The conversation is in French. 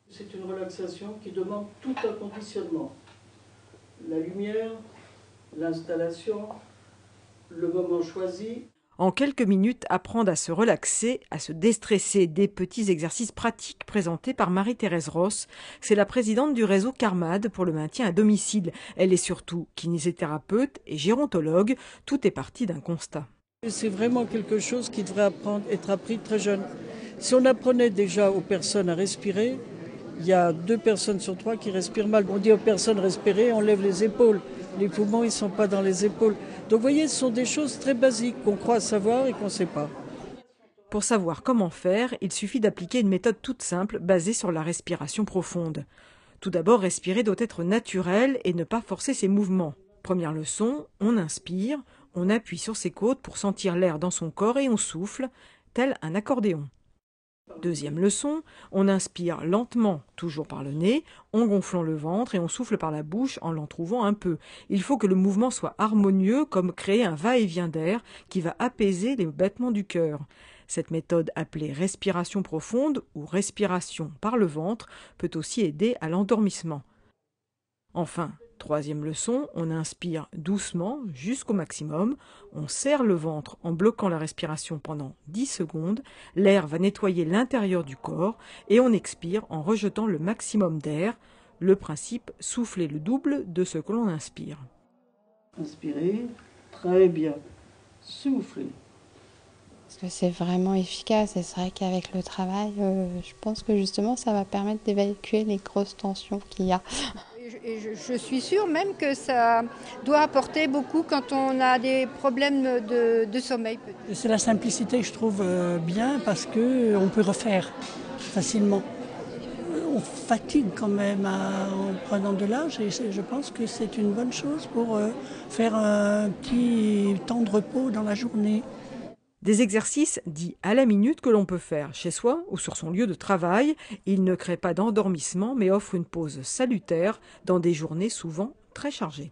C'est une relaxation qui demande tout un conditionnement. La lumière, l'installation, le moment choisi. En quelques minutes, apprendre à se relaxer, à se déstresser, des petits exercices pratiques présentés par Marie-Thérèse Ross. C'est la présidente du réseau Carmad pour le maintien à domicile. Elle est surtout kinésithérapeute et gérontologue. Tout est parti d'un constat. C'est vraiment quelque chose qui devrait être appris très jeune. Si on apprenait déjà aux personnes à respirer, il y a 2 personnes sur 3 qui respirent mal. On dit aux personnes respirer, on lève les épaules. Les poumons, ils ne sont pas dans les épaules. Donc vous voyez, ce sont des choses très basiques qu'on croit savoir et qu'on ne sait pas. Pour savoir comment faire, il suffit d'appliquer une méthode toute simple basée sur la respiration profonde. Tout d'abord, respirer doit être naturel et ne pas forcer ses mouvements. Première leçon, on inspire, on appuie sur ses côtes pour sentir l'air dans son corps et on souffle, tel un accordéon. Deuxième leçon, on inspire lentement, toujours par le nez, en gonflant le ventre et on souffle par la bouche en l'entrouvant un peu. Il faut que le mouvement soit harmonieux, comme créer un va-et-vient d'air qui va apaiser les battements du cœur. Cette méthode appelée respiration profonde ou respiration par le ventre peut aussi aider à l'endormissement. Enfin, troisième leçon, on inspire doucement jusqu'au maximum, on serre le ventre en bloquant la respiration pendant 10 secondes, l'air va nettoyer l'intérieur du corps et on expire en rejetant le maximum d'air. Le principe, souffler le double de ce que l'on inspire. Inspirez, très bien. Soufflez. Parce que c'est vraiment efficace et c'est vrai qu'avec le travail, je pense que justement ça va permettre d'évacuer les grosses tensions qu'il y a. Je suis sûre même que ça doit apporter beaucoup quand on a des problèmes de sommeil. C'est la simplicité que je trouve bien parce qu'on peut refaire facilement. On fatigue quand même en prenant de l'âge et je pense que c'est une bonne chose pour faire un petit temps de repos dans la journée. Des exercices dits à la minute que l'on peut faire chez soi ou sur son lieu de travail. Ils ne créent pas d'endormissement mais offrent une pause salutaire dans des journées souvent très chargées.